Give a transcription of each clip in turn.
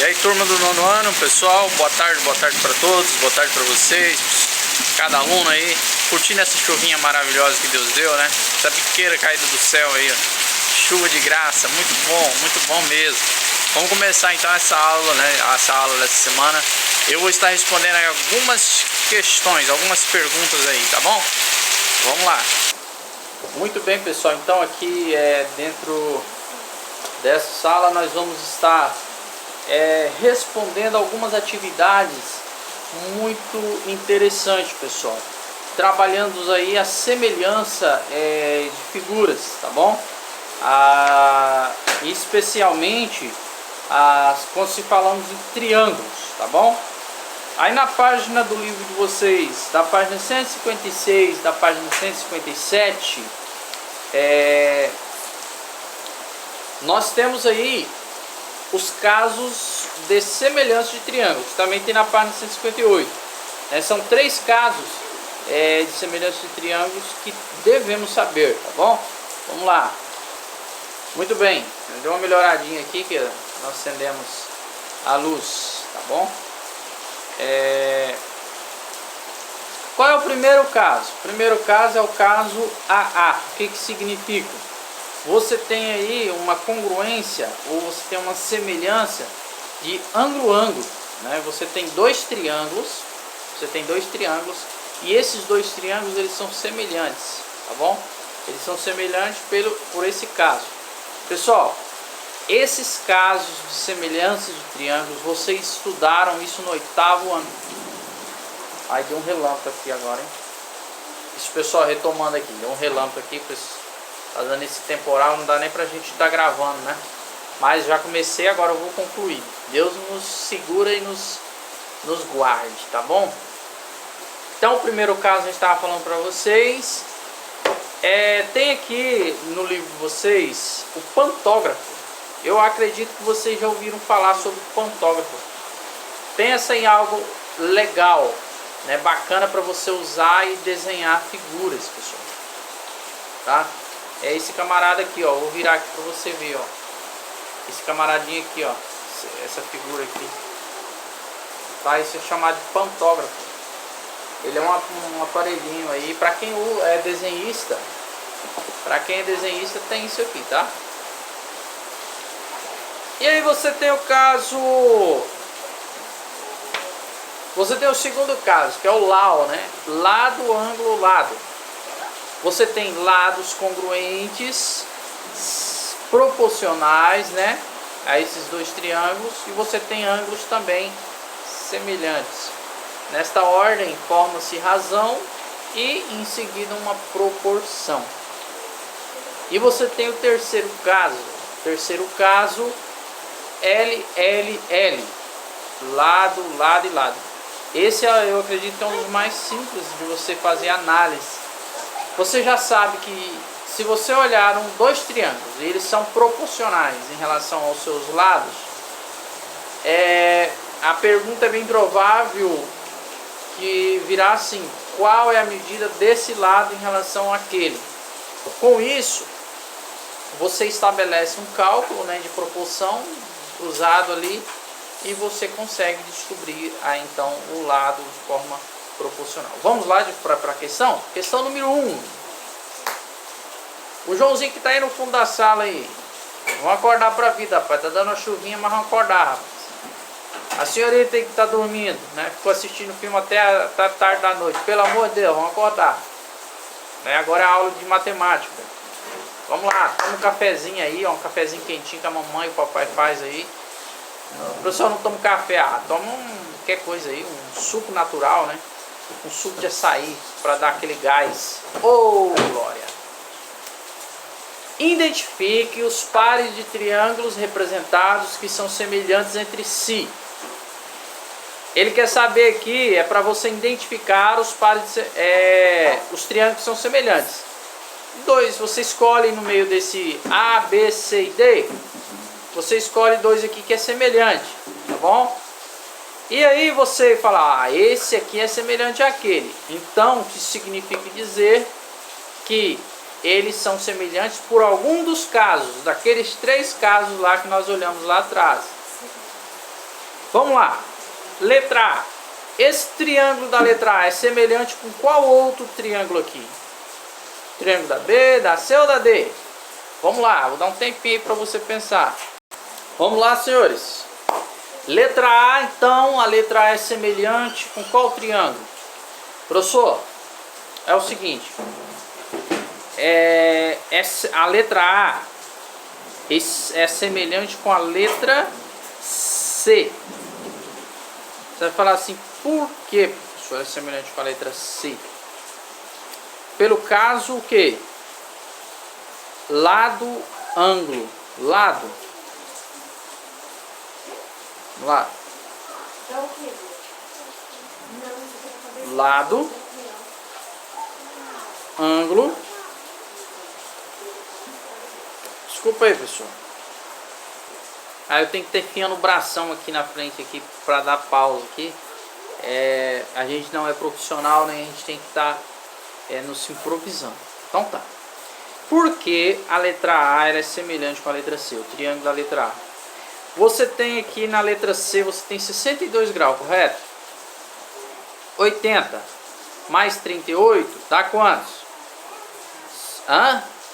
E aí, turma do nono ano, pessoal, boa tarde para todos, boa tarde para vocês, cada aluno aí, curtindo essa chuvinha maravilhosa que Deus deu, né? Essa biqueira caída do céu aí, ó. Chuva de graça, muito bom mesmo. Vamos começar então essa aula, né? Essa aula dessa semana. Eu vou estar respondendo algumas questões, algumas perguntas aí, tá bom? Vamos lá. Muito bem, pessoal, então aqui dentro dessa sala nós vamos estar respondendo algumas atividades muito interessantes, pessoal, trabalhando aí a semelhança de figuras, tá bom? Especialmente quando se falamos de triângulos, tá bom? Aí na página do livro de vocês, da página 156, da página 157, nós temos aí os casos de semelhança de triângulos. Também tem na página 158. São 3 casos de semelhança de triângulos que devemos saber, tá bom? Vamos lá. Muito bem, deu uma melhoradinha aqui que nós acendemos a luz, tá bom? Qual é o primeiro caso? O primeiro caso é o caso AA. O que significa? Você tem aí uma congruência, ou você tem uma semelhança de ângulo-ângulo, né? Você tem dois triângulos, e esses dois triângulos eles são semelhantes, tá bom? Eles são semelhantes por esse caso. Pessoal, esses casos de semelhança de triângulos, vocês estudaram isso no 8º ano. Aí deu um relâmpago aqui agora, hein? Isso, pessoal, retomando aqui, deu um relâmpago aqui, tá dando esse temporal, não dá nem pra gente estar gravando, né? Mas já comecei, agora eu vou concluir. Deus nos segura e nos guarde, tá bom? Então, o primeiro caso a gente estava falando para vocês. Tem aqui no livro de vocês o pantógrafo. Eu acredito que vocês já ouviram falar sobre o pantógrafo. Pensa em algo legal, né? Bacana para você usar e desenhar figuras, pessoal. Tá? É esse camarada aqui, ó. Vou virar aqui para você ver, ó. Esse camaradinho aqui, ó. Essa figura aqui. Tá? Isso é chamado de pantógrafo. Ele é um aparelhinho aí. Para quem é desenhista, tem isso aqui, tá? E aí você tem o caso. Você tem o segundo caso, que é o LAO, né? Lado, ângulo, lado. Você tem lados congruentes, proporcionais, né, a esses dois triângulos, e você tem ângulos também semelhantes. Nesta ordem forma-se razão e em seguida uma proporção. E você tem o terceiro caso, L, L, L, lado, lado e lado. Esse eu acredito que é um dos mais simples de você fazer análise. Você já sabe que se você olhar dois triângulos e eles são proporcionais em relação aos seus lados, a pergunta é bem provável que virá assim: qual é a medida desse lado em relação àquele? Com isso, você estabelece um cálculo, né, de proporção cruzado ali e você consegue descobrir então o lado de forma proporcional. Vamos lá para a questão? Questão número 1. O Joãozinho que está aí no fundo da sala aí. Vamos acordar para a vida, rapaz. Tá dando uma chuvinha, mas vamos acordar, rapaz. A senhorita aí que está dormindo, né? Ficou assistindo o filme até tarde da noite. Pelo amor de Deus, vamos acordar. Agora é a aula de matemática. Vamos lá, toma um cafezinho aí, ó, um cafezinho quentinho que a mamãe e o papai faz aí. O professor não toma café, toma qualquer coisa aí, um suco natural, né? Um suco de açaí para dar aquele gás. Oh, glória! Identifique os pares de triângulos representados que são semelhantes entre si. Ele quer saber aqui, para você identificar os pares, os triângulos que são semelhantes. 2, você escolhe no meio desse A, B, C e D. Você escolhe 2 aqui que é semelhante, tá bom? E aí você fala, esse aqui é semelhante àquele. Então, isso significa dizer que eles são semelhantes por algum dos casos, daqueles 3 casos lá que nós olhamos lá atrás. Vamos lá. Letra A. Esse triângulo da letra A é semelhante com qual outro triângulo aqui? Triângulo da B, da C ou da D? Vamos lá, vou dar um tempinho aí para você pensar. Vamos lá, senhores. Letra A, então, a letra A é semelhante com qual triângulo? Professor, é o seguinte. A letra A é semelhante com a letra C. Você vai falar assim, por que, professor, é semelhante com a letra C? Pelo caso, o que? Lado, ângulo. Lado. Lado. Lado. Ângulo. Desculpa aí, pessoal. Aí eu tenho que ter fio no bração aqui na frente aqui para dar pausa aqui. A gente não é profissional, né? A gente tem que estar nos improvisando. Então tá. Por que a letra A é semelhante com a letra C? O triângulo da letra A. Você tem aqui na letra C, você tem 62 graus, correto? 80 mais 38 dá quantos?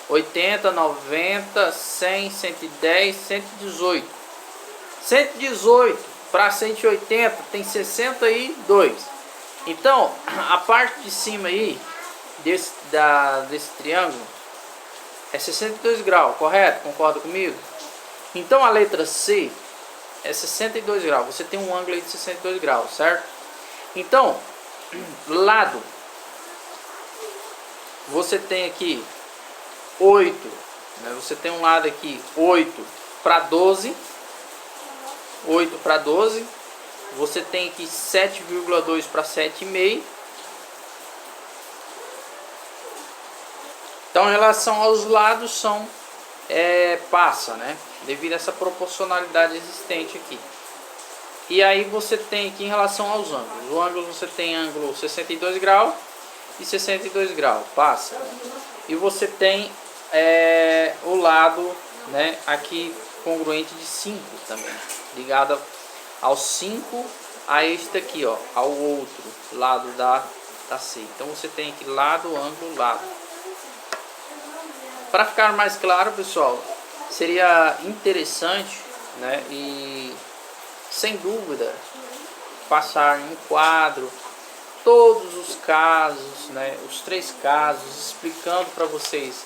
80, 90, 100, 110, 118. 118 para 180 tem 62. Então, a parte de cima aí desse triângulo é 62 graus, correto? Concorda comigo? Então a letra C é 62 graus. Você tem um ângulo aí de 62 graus, certo? Então, lado, você tem aqui 8, né? Você tem um lado aqui 8 para 12. 8 para 12. Você tem aqui 7,2 para 7,5. Então, em relação aos lados, passa, né? Devido a essa proporcionalidade existente aqui. E aí você tem aqui em relação aos ângulos. O ângulo, você tem ângulo 62 graus e 62 graus, passa. E você tem o lado, né, aqui congruente de 5 também, ligado aos 5 a este aqui, ó, ao outro lado da C. Então você tem aqui lado, ângulo, lado. Para ficar mais claro, pessoal, seria interessante, né, e sem dúvida passar em um quadro todos os casos, né, os 3 casos, explicando para vocês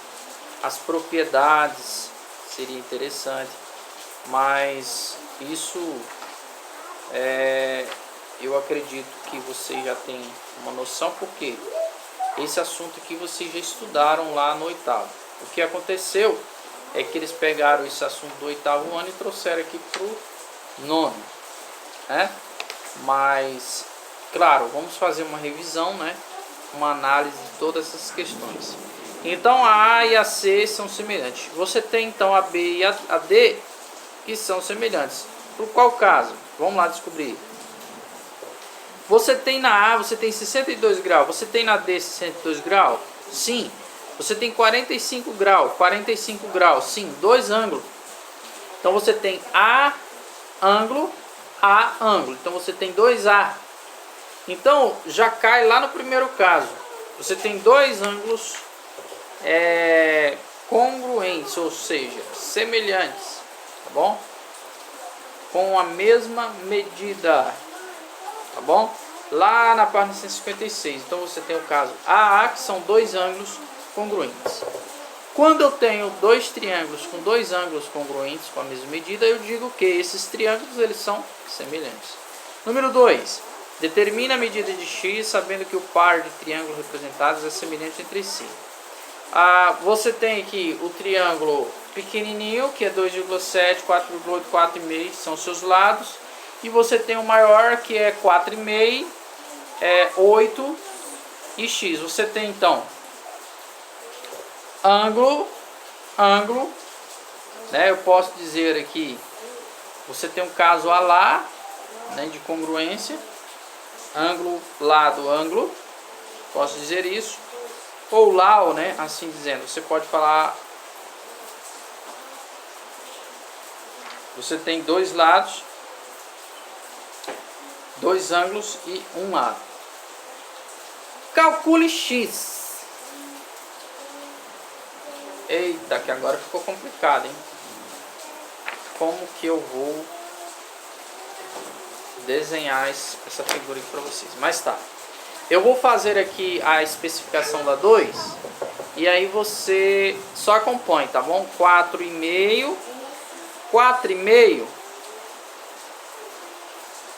as propriedades. Seria interessante, mas isso eu acredito que vocês já têm uma noção, porque esse assunto aqui vocês já estudaram lá no 8º. O que aconteceu é que eles pegaram esse assunto do 8º ano e trouxeram aqui para o 9º, né? Mas, claro, vamos fazer uma revisão, né? Uma análise de todas essas questões. Então a A e a C são semelhantes. Você tem então a B e a D que são semelhantes. Por qual caso? Vamos lá descobrir. Você tem na A, você tem 62 graus. Você tem na D 62 graus? Sim. Você tem 45 graus. 45 graus, sim. 2 ângulos. Então você tem A ângulo, A ângulo. Então você tem 2A. Então já cai lá no primeiro caso. Você tem 2 ângulos congruentes, ou seja, semelhantes, tá bom? Com a mesma medida, tá bom? Lá na página 156, então você tem o caso AA, que são 2 ângulos congruentes. Quando eu tenho 2 triângulos com 2 ângulos congruentes com a mesma medida, eu digo que esses triângulos eles são semelhantes. Número 2. Determina a medida de x sabendo que o par de triângulos representados é semelhante entre si. Você tem aqui o triângulo pequenininho, que é 2,7, 4,8, 4,5, são seus lados. E você tem o maior, que é 4,5, 8 e x. Você tem então ângulo, né? Eu posso dizer aqui, você tem um caso alá, né, de congruência, ângulo, lado, ângulo, posso dizer isso. Ou lau, né, assim dizendo, você pode falar, você tem 2 lados Dois ângulos e um lado. Calcule x. Eita, que agora ficou complicado, hein? Como que eu vou desenhar essa figura aqui para vocês? Mas tá. Eu vou fazer aqui a especificação da 2 e aí você só acompanhe, tá bom? 4,5. 4,5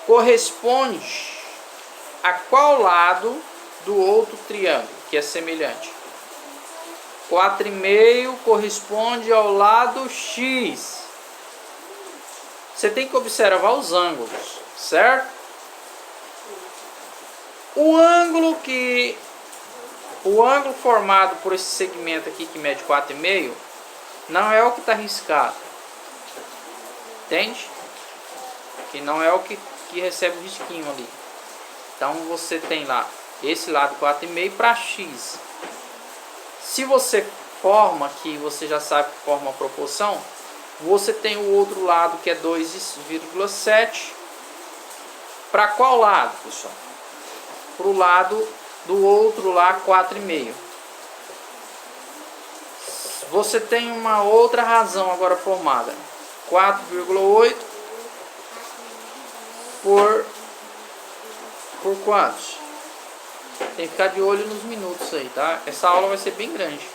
corresponde a qual lado do outro triângulo que é semelhante? 4,5 corresponde ao lado X. Você tem que observar os ângulos, certo? O ângulo formado por esse segmento aqui que mede 4,5 não é o que está riscado. Entende? Que não é o que recebe o risquinho ali. Então você tem lá esse lado 4,5 para X. Se você forma, que você já sabe que forma a proporção, você tem o outro lado que é 2,7. Para qual lado, pessoal? Para o lado do outro lá, 4,5. Você tem uma outra razão agora formada. 4,8 por quantos? Tem que ficar de olho nos minutos aí, tá? Essa aula vai ser bem grande.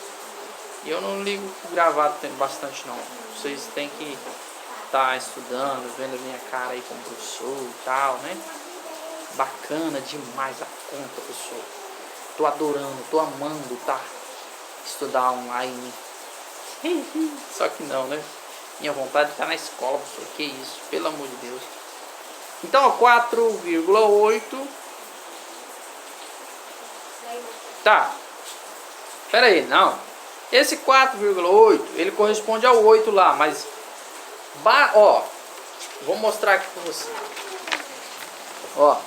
E eu não ligo gravar bastante não. Vocês têm que estar estudando, vendo a minha cara aí como professor e tal, né? Bacana demais a conta, pessoal. Tô adorando, tô amando, tá? Estudar online. Só que não, né? Minha vontade de estar na escola, professor. Que isso, pelo amor de Deus. Então, 4,8. Tá. Pera aí, não. Esse 4,8, ele corresponde ao 8 lá, mas... Ó, vou mostrar aqui pra você. Ó.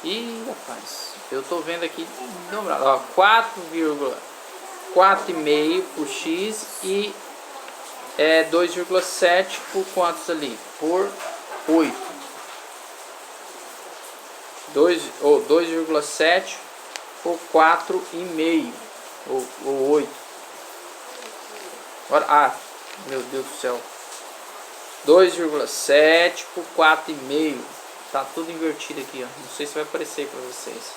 Ih, rapaz. Eu tô vendo aqui dobrado. Ó, 4,5 por X e 2,7 por quantos ali? Por 8. 2,7 por 4,5 ou 8. Agora, meu Deus do céu. 2,7 por 4,5. Tá tudo invertido aqui, ó. Não sei se vai aparecer para vocês.